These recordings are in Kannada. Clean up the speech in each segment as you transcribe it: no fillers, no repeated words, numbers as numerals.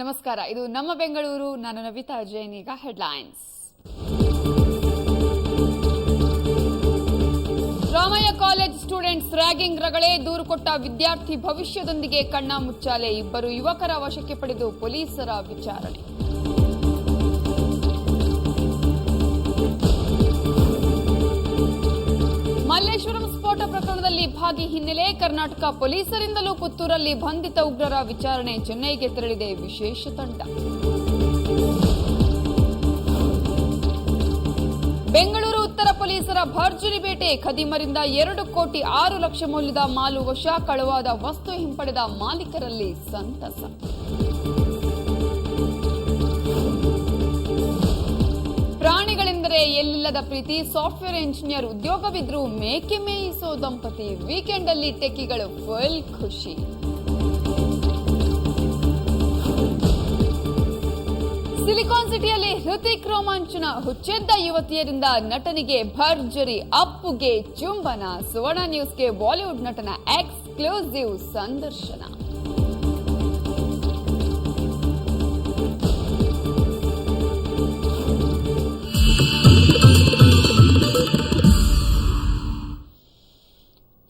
ನಮಸ್ಕಾರ, ಇದು ನಮ್ಮ ಬೆಂಗಳೂರು. ನಾನು ನವಿತಾ ಜೈನ್. ಈಗ headlines. Ramaiah college students ragging ರಗಳೆ, ದೂರು ಕೊಟ್ಟ ವಿದ್ಯಾರ್ಥಿ ಭವಿಷ್ಯದೊಂದಿಗೆ ಕಣ್ಣ ಮುಚ್ಚಾಲೆ. ಇಬ್ಬರು ಯುವಕರ ವಶಕ್ಕೆ ಪಡೆದು ಪೊಲೀಸರ ವಿಚಾರಣೆ. ಮಲ್ಲೇಶ್ವರಂ ಸ್ಫೋಟ ಪ್ರಕರಣದಲ್ಲಿ ಭಾಗಿ ಹಿನ್ನೆಲೆ, ಕರ್ನಾಟಕ ಪೊಲೀಸರಿಂದಲೂ ಪುತ್ತೂರಲ್ಲಿ ಬಂಧಿತ ಉಗ್ರರ ವಿಚಾರಣೆ. ಚೆನ್ನೈಗೆ ತೆರಳಿದೆ ವಿಶೇಷ ತಂಡ. ಬೆಂಗಳೂರು ಉತ್ತರ ಪೊಲೀಸರ ಭರ್ಜರಿ ಬೇಟೆ, ಖದೀಮರಿಂದ 2,06,00,000 ಮೌಲ್ಯದ ಮಾಲು ವಶ, ಕಳವಾದ ವಸ್ತು ಹಿಂಪಡೆದ ಮಾಲೀಕರಲ್ಲಿ ಸಂತಸ. ಪ್ರಾಣಿಗಳೆಂದರೆ ಎಲ್ಲಿಲ್ಲದ ಪ್ರೀತಿ, ಸಾಫ್ಟ್ವೇರ್ ಇಂಜಿನಿಯರ್ ಉದ್ಯೋಗವಿದ್ರೂ ಮೇಕೆ ಮೇಯಿಸೋ ದಂಪತಿ. ವೀಕೆಂಡ್ ಅಲ್ಲಿ ಟೆಕ್ಕಿಗಳು ಫುಲ್ ಖುಷಿ. ಸಿಲಿಕಾನ್ ಸಿಟಿಯಲ್ಲಿ ಹೃತಿಕ್ ರೋಮಾಂಚನ, ಹುಚ್ಚೆದ್ದ ಯುವತಿಯರಿಂದ ನಟನಿಗೆ ಭರ್ಜರಿ, ಅಪ್ಪುಗೆ ಚುಂಬನ. ಸುವರ್ಣ ನ್ಯೂಸ್ಗೆ ಬಾಲಿವುಡ್ ನಟನ ಎಕ್ಸ್ಕ್ಲೂಸಿವ್ ಸಂದರ್ಶನ.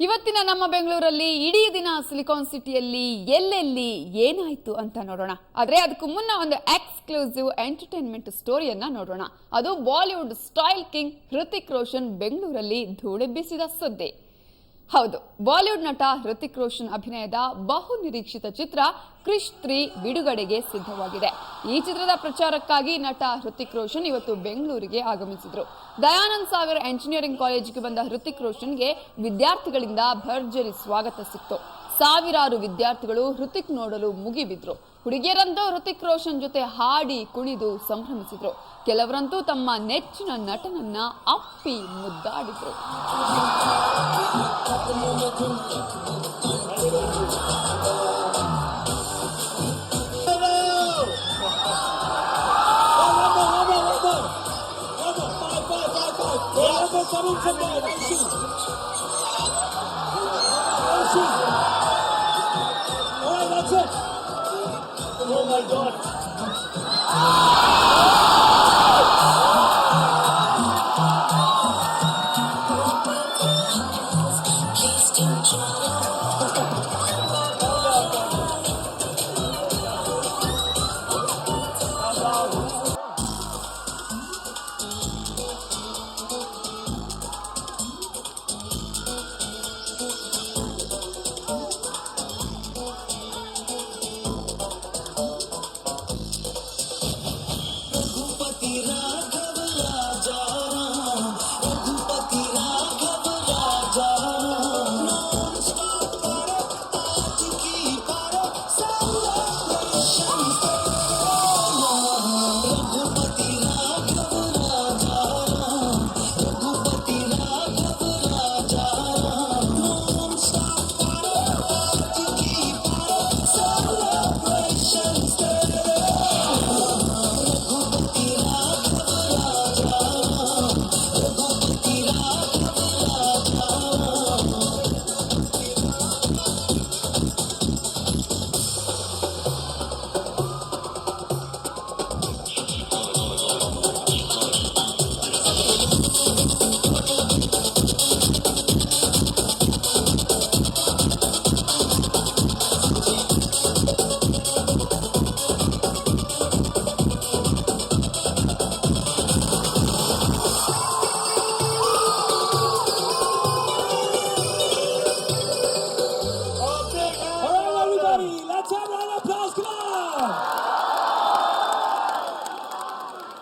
ಇವತ್ತಿನ ನಮ್ಮ ಬೆಂಗಳೂರಲ್ಲಿ ಇಡೀ ದಿನ ಸಿಲಿಕಾನ್ ಸಿಟಿಯಲ್ಲಿ ಎಲ್ಲೆಲ್ಲಿ ಏನಾಯ್ತು ಅಂತ ನೋಡೋಣ. ಆದ್ರೆ ಅದಕ್ಕೂ ಮುನ್ನ ಒಂದು ಎಕ್ಸ್ಕ್ಲೂಸಿವ್ ಎಂಟರ್ಟೈನ್ಮೆಂಟ್ ಸ್ಟೋರಿಯನ್ನ ನೋಡೋಣ. ಅದು Bollywood style king Hrithik Roshan ಬೆಂಗಳೂರಲ್ಲಿ ಧೂಳೆಬ್ಬಿಸಿದ ಸುದ್ದಿ. ಹೌದು, ಬಾಲಿವುಡ್ ನಟ ಹೃತಿಕ್ ರೋಷನ್ ಅಭಿನಯದ ಬಹು ನಿರೀಕ್ಷಿತ ಚಿತ್ರ ಕ್ರಿಶ್ 3 ಬಿಡುಗಡೆಗೆ ಸಿದ್ಧವಾಗಿದೆ. ಈ ಚಿತ್ರದ ಪ್ರಚಾರಕ್ಕಾಗಿ ನಟ ಹೃತಿಕ್ ರೋಷನ್ ಇವತ್ತು ಬೆಂಗಳೂರಿಗೆ ಆಗಮಿಸಿದ್ರು. ದಯಾನಂದ್ ಸಾಗರ್ ಎಂಜಿನಿಯರಿಂಗ್ ಕಾಲೇಜಿಗೆ ಬಂದ ಹೃತಿಕ್ ರೋಷನ್ಗೆ ವಿದ್ಯಾರ್ಥಿಗಳಿಂದ ಭರ್ಜರಿ ಸ್ವಾಗತ ಸಿಕ್ತು. ಸಾವಿರಾರು ವಿದ್ಯಾರ್ಥಿಗಳು ಹೃತಿಕ್ ನೋಡಲು ಮುಗಿಬಿದ್ರು. ಹುಡುಗಿಯರಂತೂ ಹೃತಿಕ್ ರೋಷನ್ ಜೊತೆ ಹಾಡಿ ಕುಣಿದು ಸಂಭ್ರಮಿಸಿದ್ರು. ಕೆಲವರಂತೂ ತಮ್ಮ ನೆಚ್ಚಿನ ನಟನನ್ನ ಅಪ್ಪಿ ಮುದ್ದಾಡಿದ್ರು. Oh my God!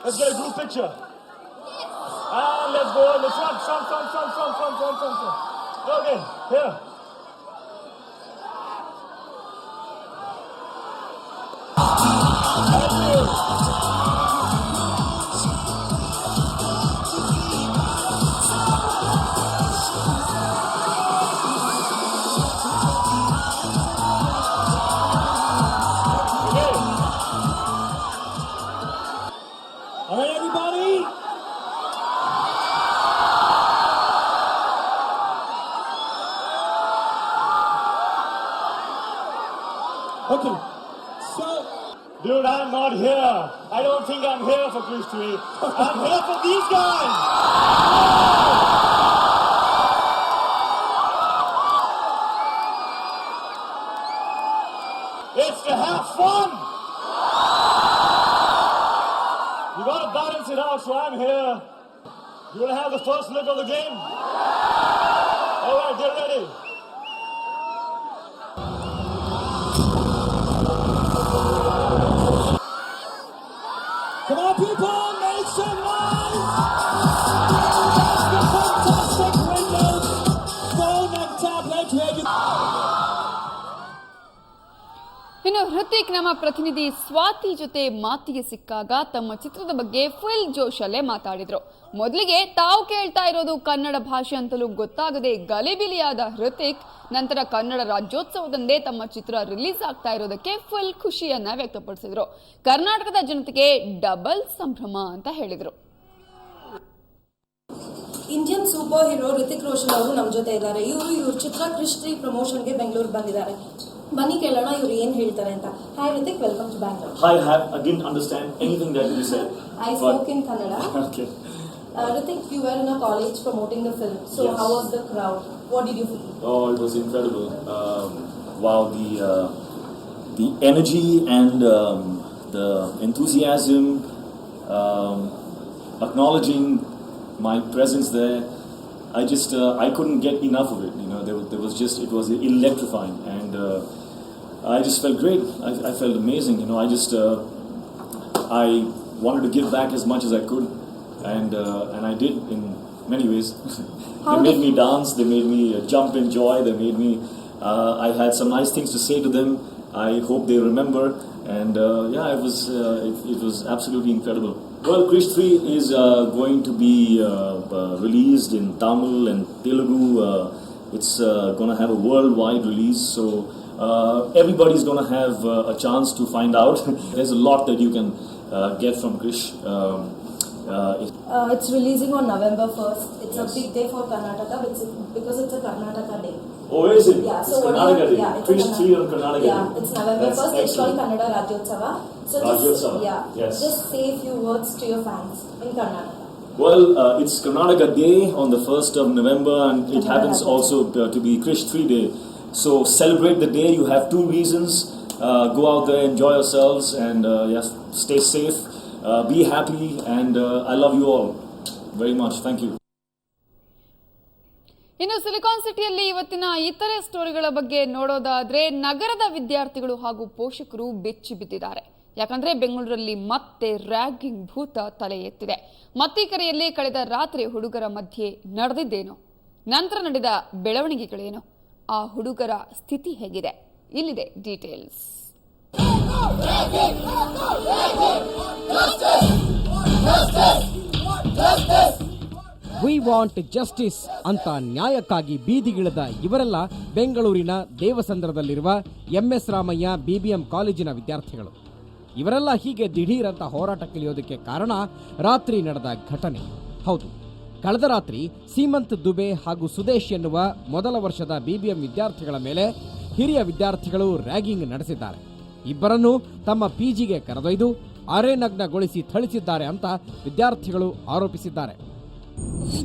Let's get a group picture. And let's go. Let's run. Okay, here. All right, everybody. Okay, so Dude, I'm not here. I don't think I'm here for Krish 3. I'm here for these guys. It's to have fun. You gotta balance it out, so I'm here. You wanna have the first look of the game? Alright, get ready. Come on, people, make some noise! That's the fantastic Windows phone and tablet ready. ಇನ್ನು ಹೃತಿಕ್ ನಮ್ಮ ಪ್ರತಿನಿಧಿ ಸ್ವಾತಿ ಜೊತೆ ಮಾತಿಗೆ ಸಿಕ್ಕಾಗ ತಮ್ಮ ಚಿತ್ರದ ಬಗ್ಗೆ ಫುಲ್ ಜೋಶಲ್ಲೇ ಮಾತಾಡಿದ್ರು. ಮೊದಲಿಗೆ ತಾವು ಕೇಳ್ತಾ ಇರೋದು ಕನ್ನಡ ಭಾಷೆ ಅಂತಲೂ ಗೊತ್ತಾಗದೆ ಗಲಿಬಿಲಿಯಾದ ಹೃತಿಕ್ ನಂತರ ಕನ್ನಡ ರಾಜ್ಯೋತ್ಸವದಂದೇ ತಮ್ಮ ಚಿತ್ರ ರಿಲೀಸ್ ಆಗ್ತಾ ಇರೋದಕ್ಕೆ ಫುಲ್ ಖುಷಿಯನ್ನ ವ್ಯಕ್ತಪಡಿಸಿದ್ರು. ಕರ್ನಾಟಕದ ಜನತೆಗೆ ಡಬಲ್ ಸಂಭ್ರಮ ಅಂತ ಹೇಳಿದ್ರು. Indian super hero Ritik Roshan ಅವರು ನಮ್ಮ ಜೊತೆ ಇದ್ದಾರೆ. ಇವ್ರ ಚಿತ್ರ ಕ್ರಿಶ್ 3 ಪ್ರಮೋಷನ್ಗೆ ಬೆಂಗಳೂರು ಬಂದಿದ್ದಾರೆ. ಬನ್ನಿ ಕೇಳೋಣ ಇವ್ರು ಏನ್ ಹೇಳ್ತಾರೆ ಅಂತ. Hi Hrithik, welcome to Bangalore. Hi, I didn't understand anything that you said. I spoke in Kannada. Okay. Ritik, you were in a college promoting the film. So Yes. how was the crowd? What did you feel? Oh, it was incredible. Wow, the energy and the enthusiasm, acknowledging my presence there. I couldn't get enough of it. You know, there was just, it was electrifying, and I just felt great. I felt amazing. You know, I wanted to give back as much as I could, and I did in many ways. They made me dance. They made me jump in joy. They made me. I had some nice things to say to them. I hope they remember. And yeah, it was absolutely incredible. Well, Krish 3 is going to be released in Tamil and Telugu. It's going to have a worldwide release, so everybody's going to have a chance to find out. There's a lot that you can get from Krish. It's releasing on November 1st. It's a big day for Karnataka because it's a Karnataka day. Oh, is it? Yeah, It's so Karnataka Day. yeah, it's Krish a 3 on Karnataka Yeah, Day. it's November That's 1st. It's called excellent. Kannada Rajyotsava. So Rajyotsava, yes. just say a few words to your fans in Karnataka. Well, it's Karnataka Day on the 1st of November, and it Kannada happens Rajyotsava. also to be Krish 3 Day. So celebrate the day. You have two reasons. Go out there, enjoy yourselves, and yes, stay safe. Be happy, and I love you all very much. Thank you. ಇನ್ನು ಸಿಲಿಕಾನ್ ಸಿಟಿಯಲ್ಲಿ ಇವತ್ತಿನ ಇತರೆ ಸ್ಟೋರಿಗಳ ಬಗ್ಗೆ ನೋಡೋದಾದ್ರೆ ನಗರದ ವಿದ್ಯಾರ್ಥಿಗಳು ಹಾಗೂ ಪೋಷಕರು ಬೆಚ್ಚಿ ಬಿದ್ದಿದ್ದಾರೆ. ಯಾಕಂದ್ರೆ ಬೆಂಗಳೂರಲ್ಲಿ ಮತ್ತೆ ರ್ಯಾಗಿಂಗ್ ಭೂತ ತಲೆ ಎತ್ತಿದೆ. ಮತ್ತಿಕರೆಯಲ್ಲಿ ಕಳೆದ ರಾತ್ರಿ ಹುಡುಗರ ಮಧ್ಯೆ ನಡೆದಿದ್ದೇನೋ, ನಂತರ ನಡೆದ ಬೆಳವಣಿಗೆಗಳೇನು, ಆ ಹುಡುಗರ ಸ್ಥಿತಿ ಹೇಗಿದೆ, ಇಲ್ಲಿದೆ ಡೀಟೇಲ್ಸ್. ವಿ ವಾಂಟ್ ಜಸ್ಟಿಸ್ ಅಂತ ನ್ಯಾಯಕ್ಕಾಗಿ ಬೀದಿಗಿಳಿದ ಇವರೆಲ್ಲ ಬೆಂಗಳೂರಿನ ದೇವಸಂದ್ರದಲ್ಲಿರುವ ಎಂಎಸ್ ರಾಮಯ್ಯ ಬಿಬಿಎಂ ಕಾಲೇಜಿನ ವಿದ್ಯಾರ್ಥಿಗಳು. ಇವರೆಲ್ಲ ಹೀಗೆ ದಿಢೀರ್ ಅಂತ ಹೋರಾಟಕ್ಕಿಳಿಯೋದಕ್ಕೆ ಕಾರಣ ರಾತ್ರಿ ನಡೆದ ಘಟನೆ. ಹೌದು, ಕಳೆದ ರಾತ್ರಿ ಸೀಮಂತ್ ದುಬೆ ಹಾಗೂ ಸುದೇಶ್ ಎನ್ನುವ ಮೊದಲ ವರ್ಷದ ಬಿಬಿಎಂ ವಿದ್ಯಾರ್ಥಿಗಳ ಮೇಲೆ ಹಿರಿಯ ವಿದ್ಯಾರ್ಥಿಗಳು ರ್ಯಾಗಿಂಗ್ ನಡೆಸಿದ್ದಾರೆ. ಇಬ್ಬರನ್ನು ತಮ್ಮ ಪಿಜಿಗೆ ಕರೆದೊಯ್ದು ಅರೆನಗ್ನಗೊಳಿಸಿ ಥಳಿಸಿದ್ದಾರೆ ಅಂತ ವಿದ್ಯಾರ್ಥಿಗಳು ಆರೋಪಿಸಿದ್ದಾರೆ.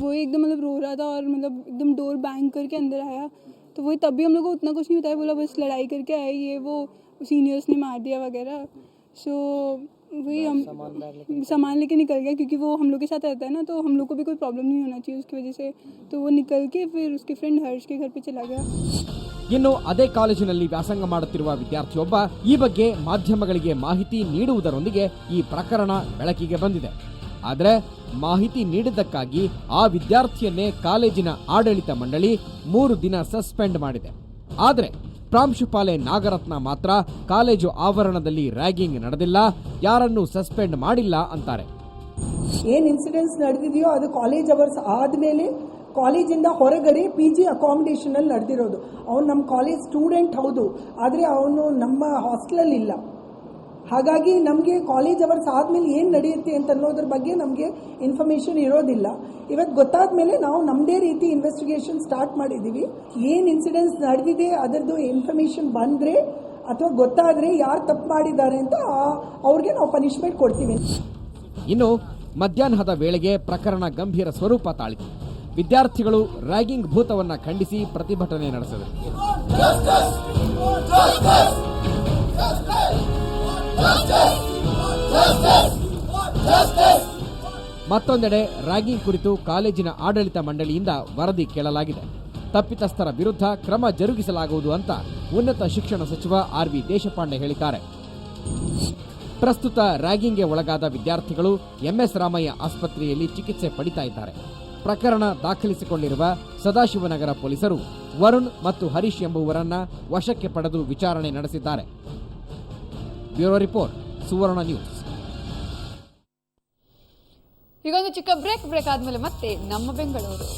वो एकदम मतलब रो रहा था और मतलब एकदम डोर बैंग करके अंदर आया, तो वही तभी हम लोग को उतना कुछ नहीं बताया, बोला बस लड़ाई करके आए, ये वो सीनियर्स ने मार दिया वगैरह. सो वही हम सामान लेके निकल गया, क्योंकि वो हम लोग के साथ रहता है ना, तो हम लोग को भी कोई प्रॉब्लम नहीं होना चाहिए उसकी वजह से. तो वो निकल के फिर उसके फ्रेंड हर्ष के घर पे चला गया. ಇನ್ನು ಅದೇ ಕಾಲೇಜಿನಲ್ಲಿ ವ್ಯಾಸಂಗ ಮಾಡುತ್ತಿರುವ ವಿದ್ಯಾರ್ಥಿಯೊಬ್ಬ ಈ ಬಗ್ಗೆ ಮಾಧ್ಯಮಗಳಿಗೆ ಮಾಹಿತಿ ನೀಡುವುದರೊಂದಿಗೆ ಈ ಪ್ರಕರಣ ಬೆಳಕಿಗೆ ಬಂದಿದೆ. ಆದರೆ ಮಾಹಿತಿ ನೀಡಿದ್ದಕ್ಕಾಗಿ ಆ ವಿದ್ಯಾರ್ಥಿಯನ್ನೇ ಕಾಲೇಜಿನ ಆಡಳಿತ ಮಂಡಳಿ 3 ದಿನ ಸಸ್ಪೆಂಡ್ ಮಾಡಿದೆ. ಆದರೆ ಪ್ರಾಂಶುಪಾಲೆ ನಾಗರತ್ನ ಮಾತ್ರ ಕಾಲೇಜು ಆವರಣದಲ್ಲಿ ರ್ಯಾಗಿಂಗ್ ನಡೆದಿಲ್ಲ, ಯಾರನ್ನೂ ಸಸ್ಪೆಂಡ್ ಮಾಡಿಲ್ಲ ಅಂತಾರೆ. ಏನು ಇನ್ಸಿಡೆಂಟ್ಸ್ ನಡೆದಿದೆಯೋ ಅದು ಕಾಲೇಜ್ ಅವರ್ಸ್ ಆದಮೇಲೆ ಕಾಲೇಜಿಂದ ಹೊರಗಡೆ PG ಅಕಾಮಿಡೇಷನಲ್ಲಿ ನಡೆದಿರೋದು. ಅವನು ನಮ್ಮ ಕಾಲೇಜ್ ಸ್ಟೂಡೆಂಟ್ ಹೌದು, ಆದರೆ ಅವನು ನಮ್ಮ ಹಾಸ್ಟೆಲಲ್ಲಿ ಇಲ್ಲ. ಹಾಗಾಗಿ ನಮಗೆ ಕಾಲೇಜ್ ಅವರ್ಸ್ ಆದಮೇಲೆ ಏನು ನಡೆಯುತ್ತೆ ಅಂತ ಅನ್ನೋದ್ರ ಬಗ್ಗೆ ನಮಗೆ ಇನ್ಫಾರ್ಮೇಷನ್ ಇರೋದಿಲ್ಲ. ಇವತ್ತು ಗೊತ್ತಾದ ಮೇಲೆ ನಾವು ನಮ್ಮದೇ ರೀತಿ ಇನ್ವೆಸ್ಟಿಗೇಷನ್ ಸ್ಟಾರ್ಟ್ ಮಾಡಿದ್ದೀವಿ. ಏನು ಇನ್ಸಿಡೆಂಟ್ಸ್ ನಡೆದಿದೆ ಅದರದ್ದು ಇನ್ಫಾರ್ಮೇಷನ್ ಬಂದರೆ ಅಥವಾ ಗೊತ್ತಾದರೆ ಯಾರು ತಪ್ಪು ಮಾಡಿದ್ದಾರೆ ಅಂತ ಅವ್ರಿಗೆ ನಾವು ಪನಿಷ್ಮೆಂಟ್ ಕೊಡ್ತೀವಿ. ಇನ್ನು ಮಧ್ಯಾಹ್ನದ ವೇಳೆಗೆ ಪ್ರಕರಣ ಗಂಭೀರ ಸ್ವರೂಪ ತಾಳಿತು. ವಿದ್ಯಾರ್ಥಿಗಳು ರ್ಯಾಗಿಂಗ್ ಭೂತವನ್ನ ಖಂಡಿಸಿ ಪ್ರತಿಭಟನೆ ನಡೆಸಿದರು. ಮತ್ತೊಂದೆಡೆ ರ್ಯಾಗಿಂಗ್ ಕುರಿತು ಕಾಲೇಜಿನ ಆಡಳಿತ ಮಂಡಳಿಯಿಂದ ವರದಿ ಕೇಳಲಾಗಿದೆ. ತಪ್ಪಿತಸ್ಥರ ವಿರುದ್ಧ ಕ್ರಮ ಜರುಗಿಸಲಾಗುವುದು ಅಂತ ಉನ್ನತ ಶಿಕ್ಷಣ ಸಚಿವ ಆರ್.ವಿ. ದೇಶಪಾಂಡೆ ಹೇಳಿದ್ದಾರೆ. ಪ್ರಸ್ತುತ ರ್ಯಾಗಿಂಗ್ಗೆ ಒಳಗಾದ ವಿದ್ಯಾರ್ಥಿಗಳು ಎಂಎಸ್ ರಾಮಯ್ಯ ಆಸ್ಪತ್ರೆಯಲ್ಲಿ ಚಿಕಿತ್ಸೆ ಪಡಿತಾ ಇದ್ದಾರೆ. ಪ್ರಕರಣ ದಾಖಲಿಸಿಕೊಂಡಿರುವ ಸದಾಶಿವನಗರ ಪೊಲೀಸರು ವರುಣ್ ಮತ್ತು ಹರೀಶ್ ಎಂಬುವರನ್ನ ವಶಕ್ಕೆ ಪಡೆದು ವಿಚಾರಣೆ ನಡೆಸಿದ್ದಾರೆ. ಬ್ಯೂರೋ ರಿಪೋರ್ಟ್, ಸುವರ್ಣ ನ್ಯೂಸ್. ಈಗೊಂದು ಚಿಕ್ಕ ಬ್ರೇಕ್ ಆದ್ಮೇಲೆ ಮತ್ತೆ ನಮ್ಮ ಬೆಂಗಳೂರು.